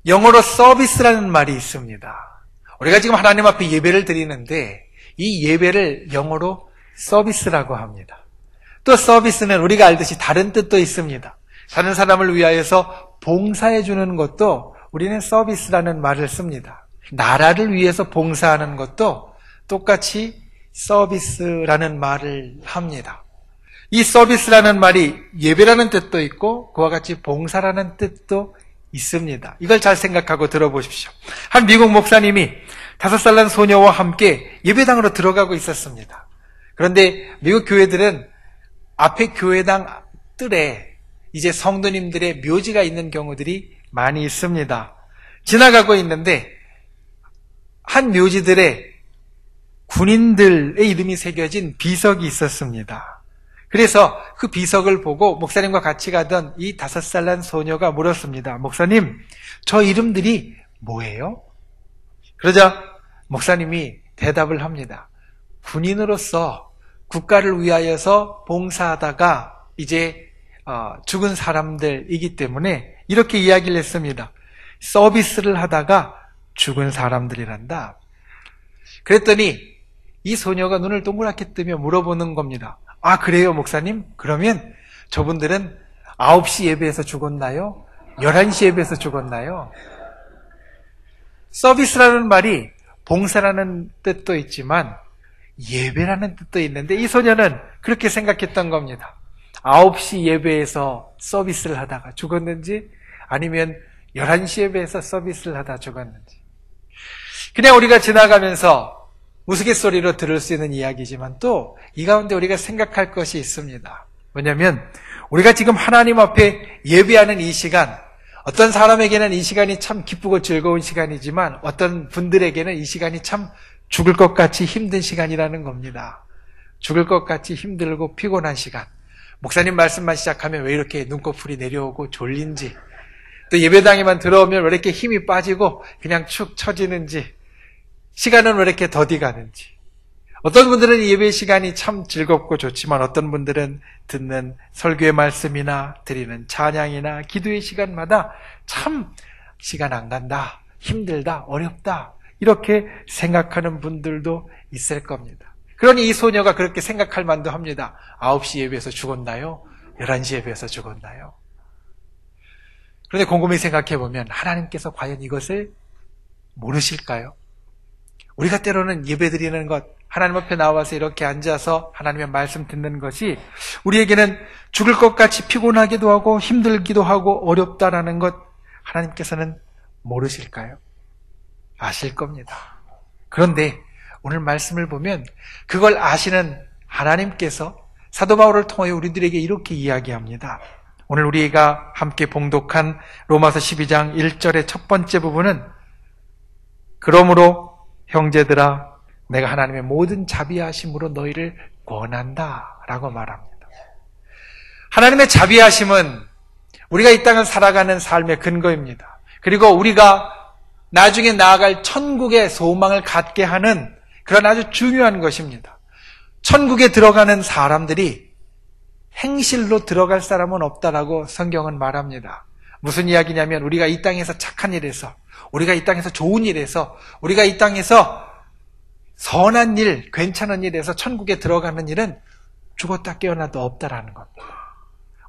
영어로 서비스라는 말이 있습니다. 우리가 지금 하나님 앞에 예배를 드리는데 이 예배를 영어로 서비스라고 합니다. 또 서비스는 우리가 알듯이 다른 뜻도 있습니다. 다른 사람을 위하여서 봉사해 주는 것도 우리는 서비스라는 말을 씁니다. 나라를 위해서 봉사하는 것도 똑같이 서비스라는 말을 합니다. 이 서비스라는 말이 예배라는 뜻도 있고 그와 같이 봉사라는 뜻도 있습니다. 이걸 잘 생각하고 들어보십시오. 한 미국 목사님이 5살 난 소녀와 함께 예배당으로 들어가고 있었습니다. 그런데 미국 교회들은 앞에 교회당 뜰에 이제 성도님들의 묘지가 있는 경우들이 많이 있습니다. 지나가고 있는데 한 묘지들에 군인들의 이름이 새겨진 비석이 있었습니다. 그래서 그 비석을 보고 목사님과 같이 가던 이 5살 난 소녀가 물었습니다. 목사님, 저 이름들이 뭐예요? 그러자 목사님이 대답을 합니다. 군인으로서 국가를 위하여서 봉사하다가 이제 죽은 사람들이기 때문에 이렇게 이야기를 했습니다. 서비스를 하다가 죽은 사람들이란다. 그랬더니 이 소녀가 눈을 동그랗게 뜨며 물어보는 겁니다. 아, 그래요, 목사님? 그러면 저분들은 9시 예배에서 죽었나요? 11시 예배에서 죽었나요? 서비스라는 말이 봉사라는 뜻도 있지만 예배라는 뜻도 있는데 이 소녀는 그렇게 생각했던 겁니다. 9시 예배에서 서비스를 하다가 죽었는지 아니면 11시 예배에서 서비스를 하다 죽었는지. 그냥 우리가 지나가면서 우스갯소리로 들을 수 있는 이야기지만 또 이 가운데 우리가 생각할 것이 있습니다. 뭐냐면 우리가 지금 하나님 앞에 예배하는 이 시간, 어떤 사람에게는 이 시간이 참 기쁘고 즐거운 시간이지만 어떤 분들에게는 이 시간이 참 죽을 것 같이 힘든 시간이라는 겁니다. 죽을 것 같이 힘들고 피곤한 시간. 목사님 말씀만 시작하면 왜 이렇게 눈꺼풀이 내려오고 졸린지, 또 예배당에만 들어오면 왜 이렇게 힘이 빠지고 그냥 축 처지는지, 시간은 왜 이렇게 더디 가는지. 어떤 분들은 예배 시간이 참 즐겁고 좋지만 어떤 분들은 듣는 설교의 말씀이나 드리는 찬양이나 기도의 시간마다 참 시간 안 간다, 힘들다, 어렵다 이렇게 생각하는 분들도 있을 겁니다. 그러니 이 소녀가 그렇게 생각할 만도 합니다. 9시 예배에서 죽었나요? 11시 예배에서 죽었나요? 그런데 곰곰이 생각해보면 하나님께서 과연 이것을 모르실까요? 우리가 때로는 예배드리는 것, 하나님 앞에 나와서 이렇게 앉아서 하나님의 말씀 듣는 것이 우리에게는 죽을 것 같이 피곤하기도 하고 힘들기도 하고 어렵다라는 것 하나님께서는 모르실까요? 아실 겁니다. 그런데 오늘 말씀을 보면 그걸 아시는 하나님께서 사도 바울을 통하여 우리들에게 이렇게 이야기합니다. 오늘 우리가 함께 봉독한 로마서 12장 1절의 첫 번째 부분은 그러므로 형제들아 내가 하나님의 모든 자비하심으로 너희를 권한다 라고 말합니다. 하나님의 자비하심은 우리가 이 땅을 살아가는 삶의 근거입니다. 그리고 우리가 나중에 나아갈 천국의 소망을 갖게 하는 그런 아주 중요한 것입니다. 천국에 들어가는 사람들이 행실로 들어갈 사람은 없다라고 성경은 말합니다. 무슨 이야기냐면 우리가 이 땅에서 착한 일에서, 우리가 이 땅에서 좋은 일에서, 우리가 이 땅에서 선한 일, 괜찮은 일에서 천국에 들어가는 일은 죽었다 깨어나도 없다라는 겁니다.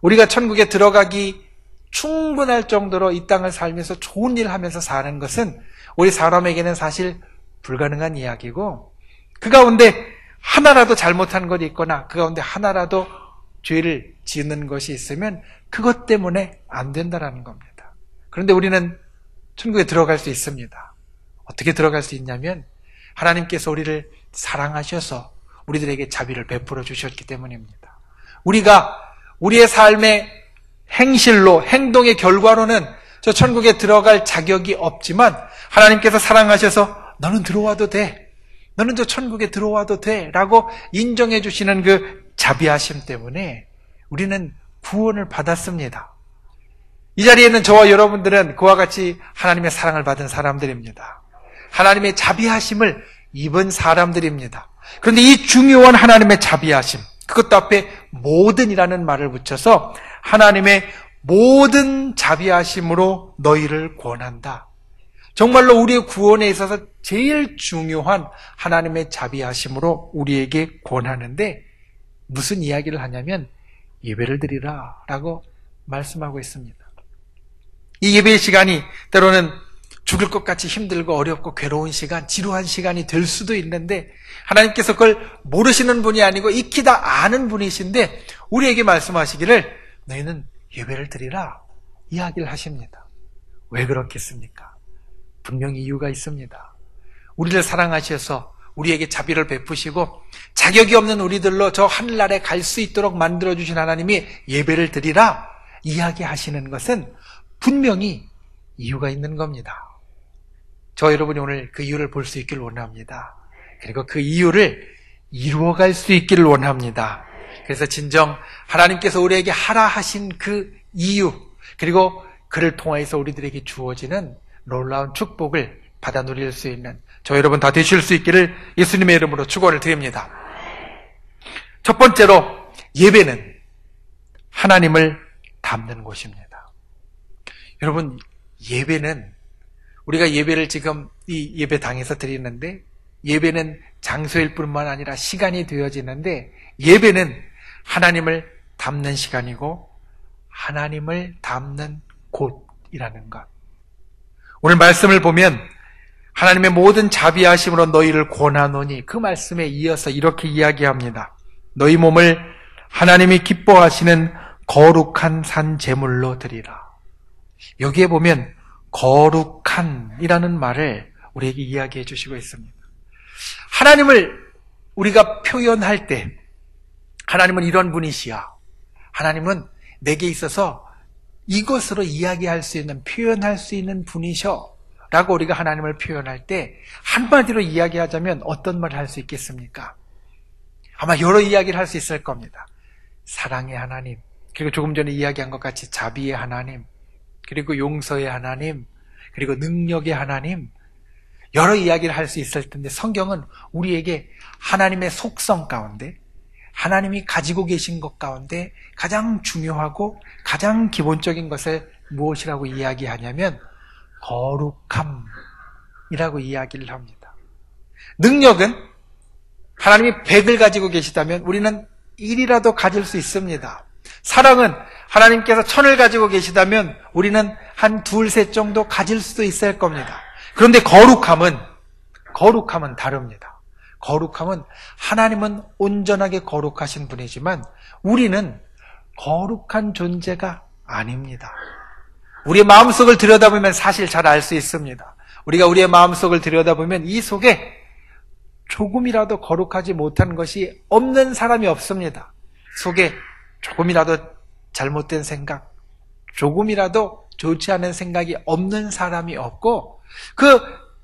우리가 천국에 들어가기 충분할 정도로 이 땅을 살면서 좋은 일 하면서 사는 것은 우리 사람에게는 사실 불가능한 이야기고, 그 가운데 하나라도 잘못한 것이 있거나 그 가운데 하나라도 죄를 짓는 것이 있으면 그것 때문에 안 된다라는 겁니다. 그런데 우리는 천국에 들어갈 수 있습니다. 어떻게 들어갈 수 있냐면 하나님께서 우리를 사랑하셔서 우리들에게 자비를 베풀어 주셨기 때문입니다. 우리가 우리의 삶의 행실로, 행동의 결과로는 저 천국에 들어갈 자격이 없지만 하나님께서 사랑하셔서 너는 들어와도 돼, 너는 저 천국에 들어와도 돼 라고 인정해 주시는 그 자비하심 때문에 우리는 구원을 받았습니다. 이 자리에 있는 저와 여러분들은 그와 같이 하나님의 사랑을 받은 사람들입니다. 하나님의 자비하심을 입은 사람들입니다. 그런데 이 중요한 하나님의 자비하심, 그것도 앞에 모든이라는 말을 붙여서 하나님의 모든 자비하심으로 너희를 권한다. 정말로 우리의 구원에 있어서 제일 중요한 하나님의 자비하심으로 우리에게 권하는데 무슨 이야기를 하냐면 예배를 드리라 라고 말씀하고 있습니다. 이 예배의 시간이 때로는 죽을 것 같이 힘들고 어렵고 괴로운 시간, 지루한 시간이 될 수도 있는데 하나님께서 그걸 모르시는 분이 아니고 익히 다 아는 분이신데 우리에게 말씀하시기를 너희는 예배를 드리라 이야기를 하십니다. 왜 그렇겠습니까? 분명히 이유가 있습니다. 우리를 사랑하셔서 우리에게 자비를 베푸시고 자격이 없는 우리들로 저 하늘나라에 갈 수 있도록 만들어주신 하나님이 예배를 드리라 이야기하시는 것은 분명히 이유가 있는 겁니다. 저 여러분이 오늘 그 이유를 볼 수 있기를 원합니다. 그리고 그 이유를 이루어갈 수 있기를 원합니다. 그래서 진정 하나님께서 우리에게 하라 하신 그 이유 그리고 그를 통해서 우리들에게 주어지는 놀라운 축복을 받아 누릴 수 있는 저 여러분 다 되실 수 있기를 예수님의 이름으로 축원을 드립니다. 첫 번째로 예배는 하나님을 닮는 곳입니다. 여러분 예배는 우리가 예배를 지금 이 예배당에서 드리는데 예배는 장소일 뿐만 아니라 시간이 되어지는데 예배는 하나님을 닮는 시간이고 하나님을 닮는 곳이라는 것. 오늘 말씀을 보면 하나님의 모든 자비하심으로 너희를 권하노니 그 말씀에 이어서 이렇게 이야기합니다. 너희 몸을 하나님이 기뻐하시는 거룩한 산 제물로 드리라. 여기에 보면 거룩한이라는 말을 우리에게 이야기해 주시고 있습니다. 하나님을 우리가 표현할 때 하나님은 이런 분이시야. 하나님은 내게 있어서 이것으로 이야기할 수 있는 표현할 수 있는 분이셔 라고 우리가 하나님을 표현할 때 한마디로 이야기하자면 어떤 말을 할 수 있겠습니까? 아마 여러 이야기를 할 수 있을 겁니다. 사랑의 하나님, 그리고 조금 전에 이야기한 것 같이 자비의 하나님, 그리고 용서의 하나님, 그리고 능력의 하나님, 여러 이야기를 할 수 있을 텐데 성경은 우리에게 하나님의 속성 가운데 하나님이 가지고 계신 것 가운데 가장 중요하고 가장 기본적인 것을 무엇이라고 이야기하냐면 거룩함이라고 이야기를 합니다. 능력은 하나님이 100을 가지고 계시다면 우리는 1이라도 가질 수 있습니다. 사랑은 하나님께서 1000을 가지고 계시다면 우리는 한 2, 3 정도 가질 수도 있을 겁니다. 그런데 거룩함은 다릅니다. 거룩함은 하나님은 온전하게 거룩하신 분이지만 우리는 거룩한 존재가 아닙니다. 우리의 마음속을 들여다보면 사실 잘 알 수 있습니다. 우리가 우리의 마음속을 들여다보면 이 속에 조금이라도 거룩하지 못한 것이 없는 사람이 없습니다. 속에 조금이라도 잘못된 생각, 조금이라도 좋지 않은 생각이 없는 사람이 없고 그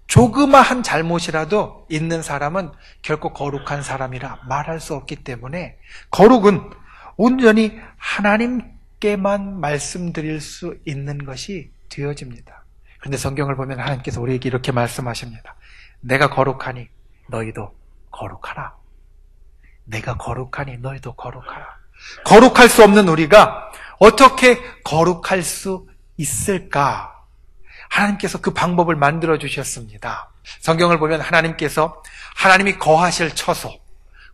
조그마한 잘못이라도 있는 사람은 결코 거룩한 사람이라 말할 수 없기 때문에 거룩은 온전히 하나님께만 말씀드릴 수 있는 것이 되어집니다. 그런데 성경을 보면 하나님께서 우리에게 이렇게 말씀하십니다. 내가 거룩하니 너희도 거룩하라. 내가 거룩하니 너희도 거룩하라. 거룩할 수 없는 우리가 어떻게 거룩할 수 있을까? 하나님께서 그 방법을 만들어 주셨습니다. 성경을 보면 하나님이 거하실 처소,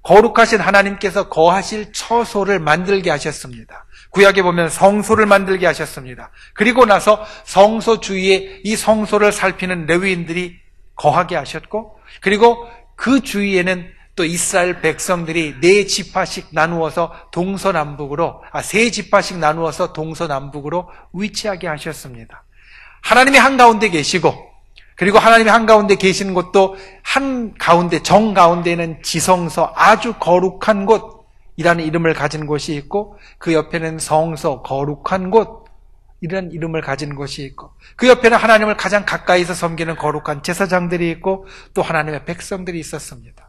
거룩하신 하나님께서 거하실 처소를 만들게 하셨습니다. 구약에 보면 성소를 만들게 하셨습니다. 그리고 나서 성소 주위에 이 성소를 살피는 레위인들이 거하게 하셨고 그리고 그 주위에는 또 이스라엘 백성들이 4지파씩 나누어서 세 지파씩 나누어서 동서남북으로 위치하게 하셨습니다. 하나님이 한가운데 계시고 그리고 하나님이 한가운데 계시는 곳도 한가운데 정가운데에는 지성소 아주 거룩한 곳이라는 이름을 가진 곳이 있고 그 옆에는 성소 거룩한 곳이라는 이름을 가진 곳이 있고 그 옆에는 하나님을 가장 가까이서 섬기는 거룩한 제사장들이 있고 또 하나님의 백성들이 있었습니다.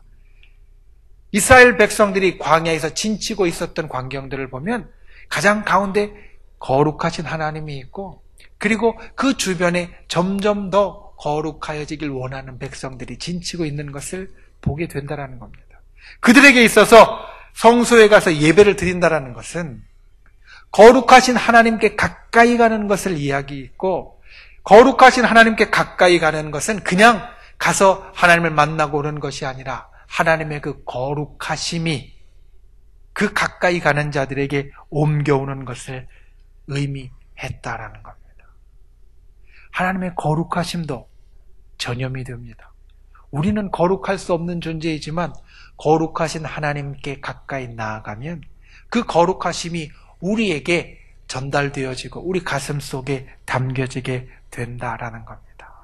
이스라엘 백성들이 광야에서 진치고 있었던 광경들을 보면 가장 가운데 거룩하신 하나님이 있고 그리고 그 주변에 점점 더 거룩하여지길 원하는 백성들이 진치고 있는 것을 보게 된다는 겁니다. 그들에게 있어서 성소에 가서 예배를 드린다는 것은 거룩하신 하나님께 가까이 가까이 가는 것을 이야기했고, 거룩하신 하나님께 가까이 가는 것은 그냥 가서 하나님을 만나고 오는 것이 아니라 하나님의 그 거룩하심이 그 가까이 가는 자들에게 옮겨오는 것을 의미했다라는 겁니다. 하나님의 거룩하심도 전염이 됩니다. 우리는 거룩할 수 없는 존재이지만 거룩하신 하나님께 가까이 나아가면 그 거룩하심이 우리에게 전달되어지고 우리 가슴 속에 담겨지게 된다라는 겁니다.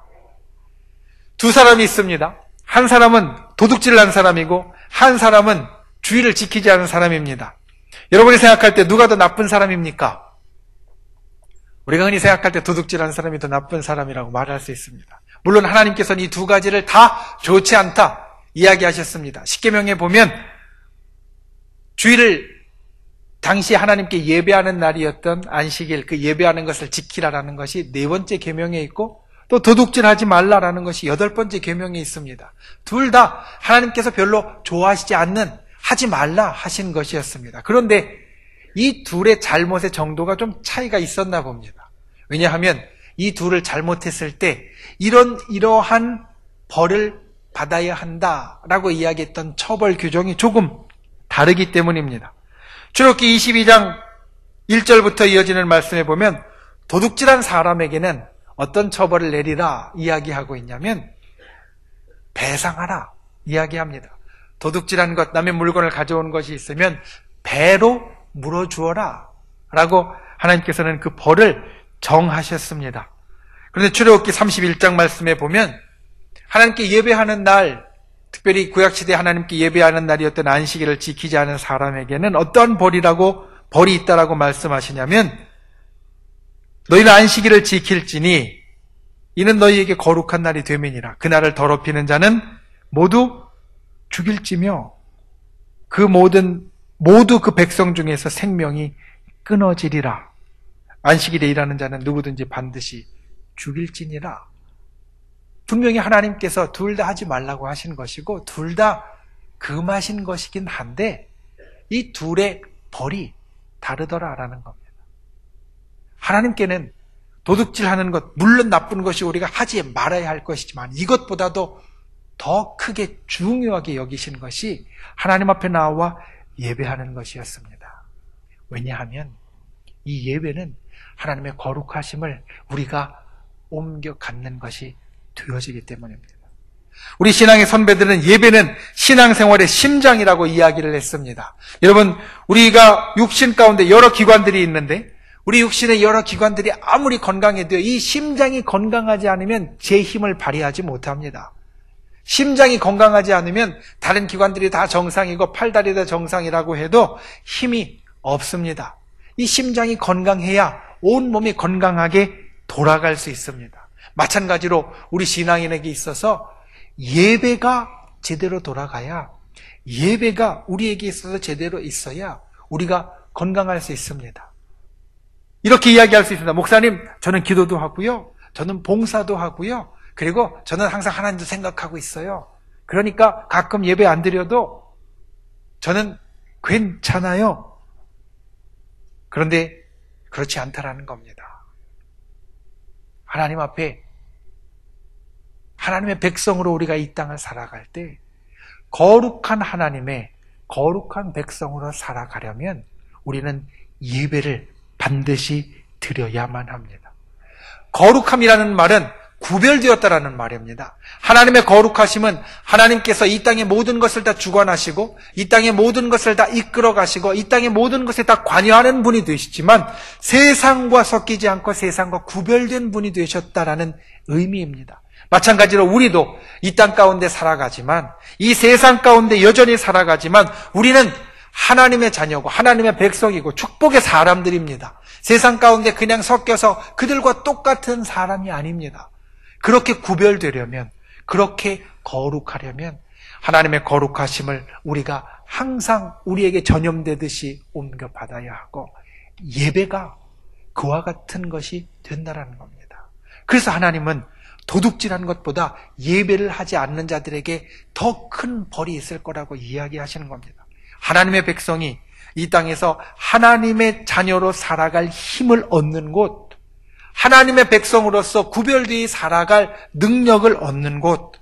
두 사람이 있습니다. 한 사람은 도둑질한 사람이고 한 사람은 주의를 지키지 않은 사람입니다. 여러분이 생각할 때 누가 더 나쁜 사람입니까? 우리가 흔히 생각할 때 도둑질한 사람이 더 나쁜 사람이라고 말할 수 있습니다. 물론 하나님께서는 이 두 가지를 다 좋지 않다 이야기하셨습니다. 십계명에 보면 주일을 당시 하나님께 예배하는 날이었던 안식일, 그 예배하는 것을 지키라라는 것이 4번째 계명에 있고 또 도둑질하지 말라라는 것이 8번째 계명에 있습니다. 둘 다 하나님께서 별로 좋아하시지 않는, 하지 말라 하신 것이었습니다. 그런데 이 둘의 잘못의 정도가 좀 차이가 있었나 봅니다. 왜냐하면 이 둘을 잘못했을 때 이러한 벌을 받아야 한다라고 이야기했던 처벌 규정이 조금 다르기 때문입니다. 출애굽기 22장 1절부터 이어지는 말씀에 보면 도둑질한 사람에게는 어떤 처벌을 내리라 이야기하고 있냐면 배상하라 이야기합니다. 도둑질한 것, 남의 물건을 가져온 것이 있으면 배로 물어주어라 라고 하나님께서는 그 벌을 정하셨습니다. 그런데 출애굽기 31장 말씀에 보면 하나님께 예배하는 날, 특별히 구약시대 하나님께 예배하는 날이었던 안식일을 지키지 않은 사람에게는 어떠한 벌이 있다라고 말씀하시냐면 너희는 안식일을 지킬지니 이는 너희에게 거룩한 날이 되매니라. 그날을 더럽히는 자는 모두 죽일지며 모두 그 백성 중에서 생명이 끊어지리라. 안식일에 일하는 자는 누구든지 반드시 죽일지니라. 분명히 하나님께서 둘 다 하지 말라고 하신 것이고 둘 다 금하신 것이긴 한데 이 둘의 벌이 다르더라라는 겁니다. 하나님께는 도둑질하는 것, 물론 나쁜 것이 우리가 하지 말아야 할 것이지만 이것보다도 더 크게 중요하게 여기신 것이 하나님 앞에 나와 예배하는 것이었습니다. 왜냐하면 이 예배는 하나님의 거룩하심을 우리가 옮겨 갖는 것이 되어지기 때문입니다. 우리 신앙의 선배들은 예배는 신앙생활의 심장이라고 이야기를 했습니다. 여러분, 우리가 육신 가운데 여러 기관들이 있는데 우리 육신의 여러 기관들이 아무리 건강해도 이 심장이 건강하지 않으면 제 힘을 발휘하지 못합니다. 심장이 건강하지 않으면 다른 기관들이 다 정상이고 팔다리 다 정상이라고 해도 힘이 없습니다. 이 심장이 건강해야 온 몸이 건강하게 돌아갈 수 있습니다. 마찬가지로 우리 신앙인에게 있어서 예배가 제대로 돌아가야, 예배가 우리에게 있어서 제대로 있어야 우리가 건강할 수 있습니다. 이렇게 이야기할 수 있습니다. 목사님, 저는 기도도 하고요, 저는 봉사도 하고요, 그리고 저는 항상 하나님도 생각하고 있어요. 그러니까 가끔 예배 안 드려도 저는 괜찮아요. 그런데 그렇지 않다라는 겁니다. 하나님 앞에 하나님의 백성으로 우리가 이 땅을 살아갈 때 거룩한 하나님의 거룩한 백성으로 살아가려면 우리는 예배를 반드시 드려야만 합니다. 거룩함이라는 말은 구별되었다라는 말입니다. 하나님의 거룩하심은 하나님께서 이 땅의 모든 것을 다 주관하시고 이 땅의 모든 것을 다 이끌어 가시고 이 땅의 모든 것에 다 관여하는 분이 되시지만 세상과 섞이지 않고 세상과 구별된 분이 되셨다라는 의미입니다. 마찬가지로 우리도 이 땅 가운데 살아가지만 이 세상 가운데 여전히 살아가지만 우리는 하나님의 자녀고 하나님의 백성이고 축복의 사람들입니다. 세상 가운데 그냥 섞여서 그들과 똑같은 사람이 아닙니다. 그렇게 구별되려면, 그렇게 거룩하려면 하나님의 거룩하심을 우리가 항상 우리에게 전염되듯이 옮겨 받아야 하고 예배가 그와 같은 것이 된다는 겁니다. 그래서 하나님은 도둑질한 것보다 예배를 하지 않는 자들에게 더 큰 벌이 있을 거라고 이야기하시는 겁니다. 하나님의 백성이 이 땅에서 하나님의 자녀로 살아갈 힘을 얻는 곳, 하나님의 백성으로서 구별되어 살아갈 능력을 얻는 곳,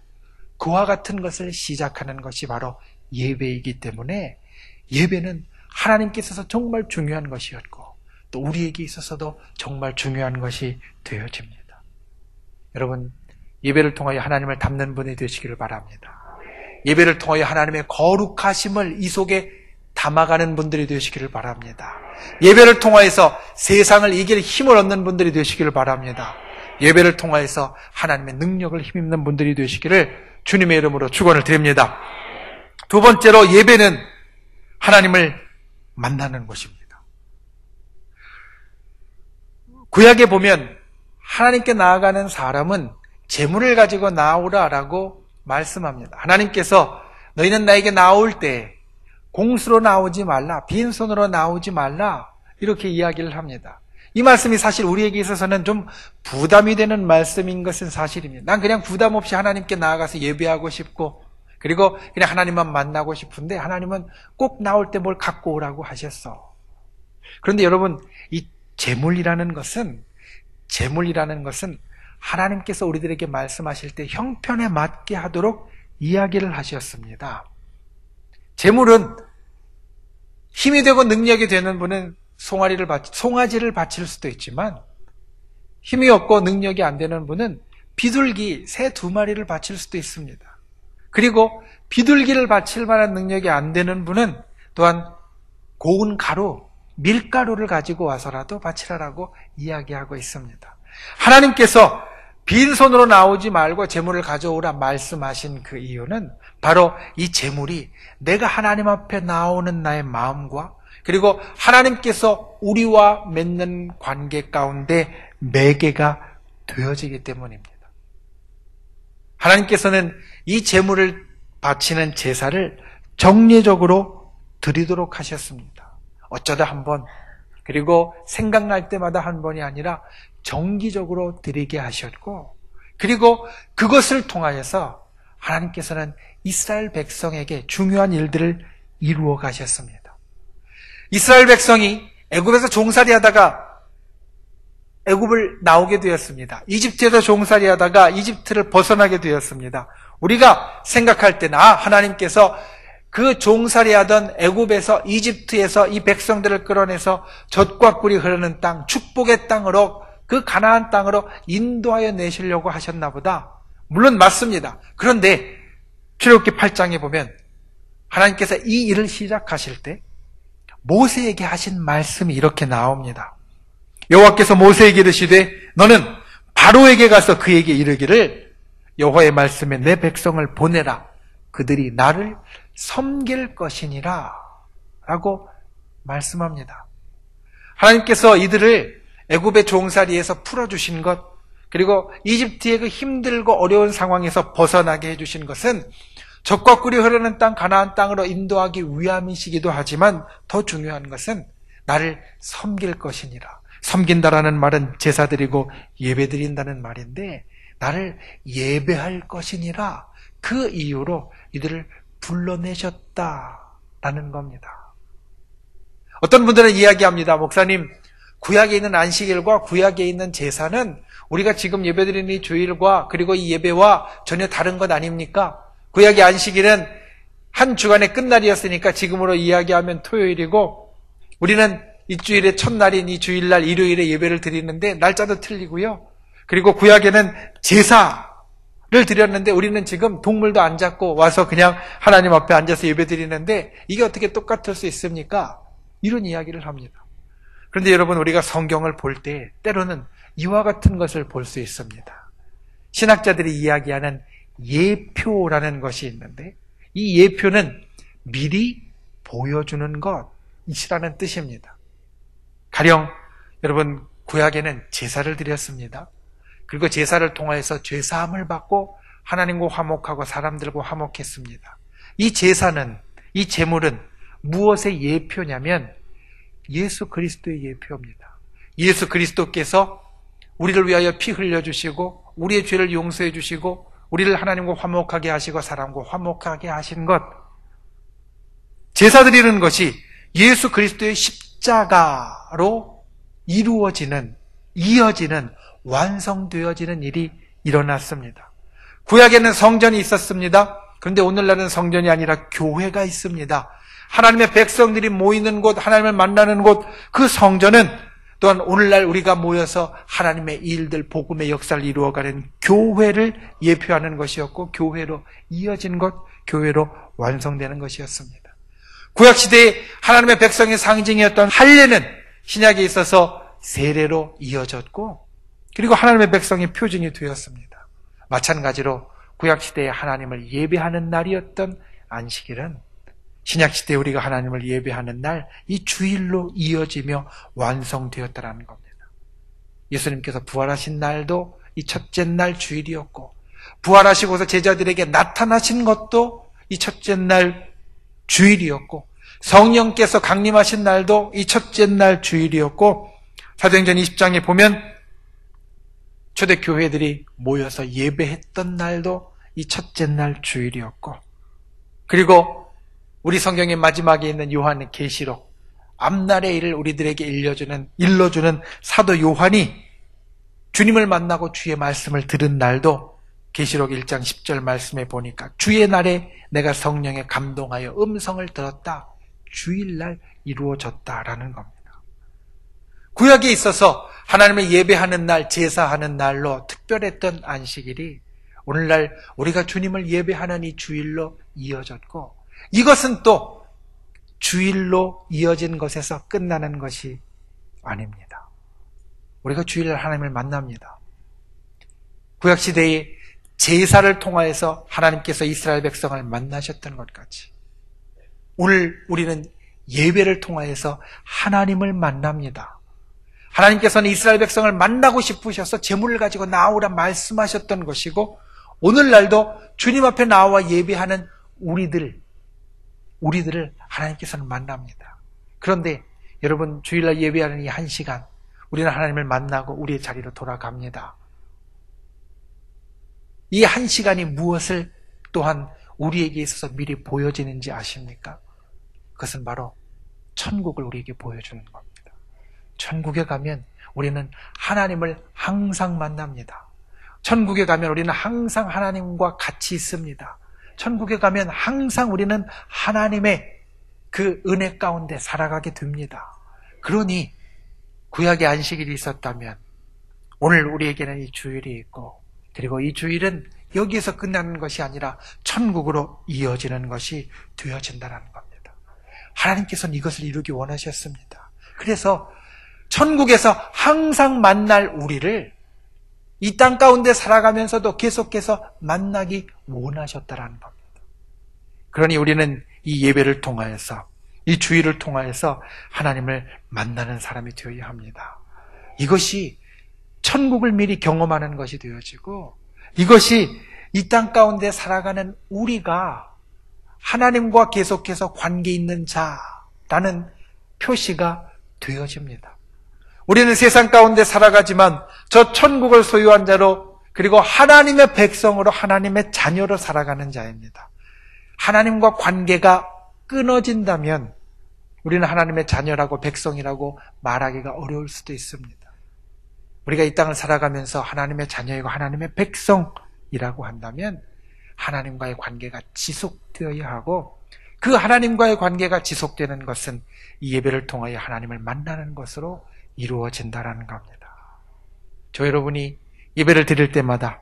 그와 같은 것을 시작하는 것이 바로 예배이기 때문에 예배는 하나님께 있어서 정말 중요한 것이었고 또 우리에게 있어서도 정말 중요한 것이 되어집니다. 여러분, 예배를 통하여 하나님을 닮는 분이 되시기를 바랍니다. 예배를 통하여 하나님의 거룩하심을 이 속에 담아가는 분들이 되시기를 바랍니다. 예배를 통하여서 세상을 이길 힘을 얻는 분들이 되시기를 바랍니다. 예배를 통하여서 하나님의 능력을 힘입는 분들이 되시기를 주님의 이름으로 축원을 드립니다. 두 번째로 예배는 하나님을 만나는 곳입니다. 구약에 보면 하나님께 나아가는 사람은 재물을 가지고 나오라라고 말씀합니다. 하나님께서 너희는 나에게 나올 때 공수로 나오지 말라, 빈손으로 나오지 말라, 이렇게 이야기를 합니다. 이 말씀이 사실 우리에게 있어서는 좀 부담이 되는 말씀인 것은 사실입니다. 난 그냥 부담 없이 하나님께 나아가서 예배하고 싶고 그리고 그냥 하나님만 만나고 싶은데 하나님은 꼭 나올 때 뭘 갖고 오라고 하셨어. 그런데 여러분, 이 재물이라는 것은 하나님께서 우리들에게 말씀하실 때 형편에 맞게 하도록 이야기를 하셨습니다. 재물은 힘이 되고 능력이 되는 분은 송아지를 바칠 수도 있지만 힘이 없고 능력이 안 되는 분은 비둘기 새 2마리를 바칠 수도 있습니다. 그리고 비둘기를 바칠 만한 능력이 안 되는 분은 또한 고운 가루, 밀가루를 가지고 와서라도 바치라라고 이야기하고 있습니다. 하나님께서 빈손으로 나오지 말고 재물을 가져오라 말씀하신 그 이유는 바로 이 재물이 내가 하나님 앞에 나오는 나의 마음과 그리고 하나님께서 우리와 맺는 관계 가운데 매개가 되어지기 때문입니다. 하나님께서는 이 재물을 바치는 제사를 정례적으로 드리도록 하셨습니다. 어쩌다 한 번, 그리고 생각날 때마다 한 번이 아니라 정기적으로 드리게 하셨고, 그리고 그것을 통하여서 하나님께서는 이스라엘 백성에게 중요한 일들을 이루어 가셨습니다. 이스라엘 백성이 애굽에서 종살이하다가 애굽을 나오게 되었습니다. 이집트에서 종살이하다가 이집트를 벗어나게 되었습니다. 우리가 생각할 때는 하나님께서 그 종살이하던 애굽에서 이집트에서 이 백성들을 끌어내서 젖과 꿀이 흐르는 땅, 축복의 땅으로 그 가나안 땅으로 인도하여 내시려고 하셨나 보다. 물론 맞습니다. 그런데 출애굽기 8장에 보면 하나님께서 이 일을 시작하실 때 모세에게 하신 말씀이 이렇게 나옵니다. 여호와께서 모세에게 이르시되 너는 바로에게 가서 그에게 이르기를 여호와의 말씀에 내 백성을 보내라. 그들이 나를 섬길 것이니라 라고 말씀합니다. 하나님께서 이들을 애굽의 종살이에서 풀어주신 것, 그리고 이집트의 그 힘들고 어려운 상황에서 벗어나게 해주신 것은 젖과 꿀이 흐르는 땅 가나안 땅으로 인도하기 위함이시기도 하지만 더 중요한 것은 나를 섬길 것이니라. 섬긴다라는 말은 제사 드리고 예배 드린다는 말인데 나를 예배할 것이니라. 그 이유로 이들을 불러내셨다라는 겁니다. 어떤 분들은 이야기합니다. 목사님, 구약에 있는 안식일과 구약에 있는 제사는 우리가 지금 예배드리는 이 주일과 그리고 이 예배와 전혀 다른 것 아닙니까? 구약의 안식일은 한 주간의 끝날이었으니까 지금으로 이야기하면 토요일이고 우리는 일주일의 첫날인 이 주일날 일요일에 예배를 드리는데 날짜도 틀리고요. 그리고 구약에는 제사를 드렸는데 우리는 지금 동물도 안 잡고 와서 그냥 하나님 앞에 앉아서 예배 드리는데 이게 어떻게 똑같을 수 있습니까? 이런 이야기를 합니다. 그런데 여러분, 우리가 성경을 볼 때 때로는 이와 같은 것을 볼 수 있습니다. 신학자들이 이야기하는 예표라는 것이 있는데 이 예표는 미리 보여주는 것이라는 뜻입니다. 가령 여러분, 구약에는 제사를 드렸습니다. 그리고 제사를 통해서 죄사함을 받고 하나님과 화목하고 사람들과 화목했습니다. 이 제사는, 이 제물은 무엇의 예표냐면 예수 그리스도의 예표입니다. 예수 그리스도께서 우리를 위하여 피 흘려주시고 우리의 죄를 용서해 주시고 우리를 하나님과 화목하게 하시고 사람과 화목하게 하신 것, 제사 드리는 것이 예수 그리스도의 십자가로 이루어지는, 이어지는, 완성되어지는 일이 일어났습니다. 구약에는 성전이 있었습니다. 그런데 오늘날은 성전이 아니라 교회가 있습니다. 하나님의 백성들이 모이는 곳, 하나님을 만나는 곳, 그 성전은 또한 오늘날 우리가 모여서 하나님의 일들, 복음의 역사를 이루어가는 교회를 예표하는 것이었고, 교회로 이어진 것, 교회로 완성되는 것이었습니다. 구약시대에 하나님의 백성의 상징이었던 할례는 신약에 있어서 세례로 이어졌고, 그리고 하나님의 백성의 표징이 되었습니다. 마찬가지로 구약시대에 하나님을 예배하는 날이었던 안식일은 신약시대에 우리가 하나님을 예배하는 날, 이 주일로 이어지며 완성되었다는 겁니다. 예수님께서 부활하신 날도 이 첫째 날 주일이었고, 부활하시고서 제자들에게 나타나신 것도 이 첫째 날 주일이었고, 성령께서 강림하신 날도 이 첫째 날 주일이었고, 사도행전 20장에 보면 초대교회들이 모여서 예배했던 날도 이 첫째 날 주일이었고, 그리고 우리 성경의 마지막에 있는 요한의 계시록, 앞날의 일을 우리들에게 일러주는 사도 요한이 주님을 만나고 주의 말씀을 들은 날도 계시록 1장 10절 말씀에 보니까 주의 날에 내가 성령에 감동하여 음성을 들었다. 주일날 이루어졌다라는 겁니다. 구약에 있어서 하나님을 예배하는 날, 제사하는 날로 특별했던 안식일이 오늘날 우리가 주님을 예배하는 이 주일로 이어졌고, 이것은 또 주일로 이어진 것에서 끝나는 것이 아닙니다. 우리가 주일날 하나님을 만납니다. 구약시대의 제사를 통하여서 하나님께서 이스라엘 백성을 만나셨던 것 같이 오늘 우리는 예배를 통하여서 하나님을 만납니다. 하나님께서는 이스라엘 백성을 만나고 싶으셔서 제물을 가지고 나오라 말씀하셨던 것이고, 오늘날도 주님 앞에 나와 예배하는 우리들을 하나님께서는 만납니다. 그런데 여러분, 주일날 예배하는 이 한 시간, 우리는 하나님을 만나고 우리의 자리로 돌아갑니다. 이 한 시간이 무엇을 또한 우리에게 있어서 미리 보여지는지 아십니까? 그것은 바로 천국을 우리에게 보여주는 겁니다. 천국에 가면 우리는 하나님을 항상 만납니다. 천국에 가면 우리는 항상 하나님과 같이 있습니다. 천국에 가면 항상 우리는 하나님의 그 은혜 가운데 살아가게 됩니다. 그러니 구약의 안식일이 있었다면 오늘 우리에게는 이 주일이 있고, 그리고 이 주일은 여기에서 끝나는 것이 아니라 천국으로 이어지는 것이 되어진다는 겁니다. 하나님께서는 이것을 이루기 원하셨습니다. 그래서 천국에서 항상 만날 우리를 이 땅 가운데 살아가면서도 계속해서 만나기 원하셨다라는 겁니다. 그러니 우리는 이 예배를 통하여서, 이 주일을 통하여서 하나님을 만나는 사람이 되어야 합니다. 이것이 천국을 미리 경험하는 것이 되어지고, 이것이 이 땅 가운데 살아가는 우리가 하나님과 계속해서 관계 있는 자라는 표시가 되어집니다. 우리는 세상 가운데 살아가지만 저 천국을 소유한 자로, 그리고 하나님의 백성으로, 하나님의 자녀로 살아가는 자입니다. 하나님과 관계가 끊어진다면 우리는 하나님의 자녀라고, 백성이라고 말하기가 어려울 수도 있습니다. 우리가 이 땅을 살아가면서 하나님의 자녀이고 하나님의 백성이라고 한다면 하나님과의 관계가 지속되어야 하고, 그 하나님과의 관계가 지속되는 것은 이 예배를 통하여 하나님을 만나는 것으로 이루어진다라는 겁니다. 저 여러분이 예배를 드릴 때마다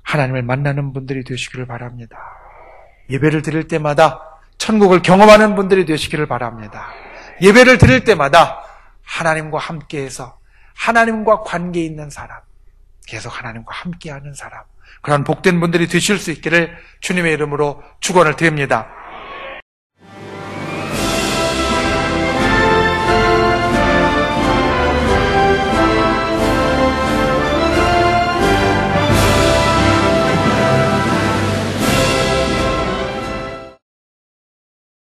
하나님을 만나는 분들이 되시기를 바랍니다. 예배를 드릴 때마다 천국을 경험하는 분들이 되시기를 바랍니다. 예배를 드릴 때마다 하나님과 함께해서 하나님과 관계 있는 사람, 계속 하나님과 함께하는 사람, 그런 복된 분들이 되실 수 있기를 주님의 이름으로 축원을 드립니다.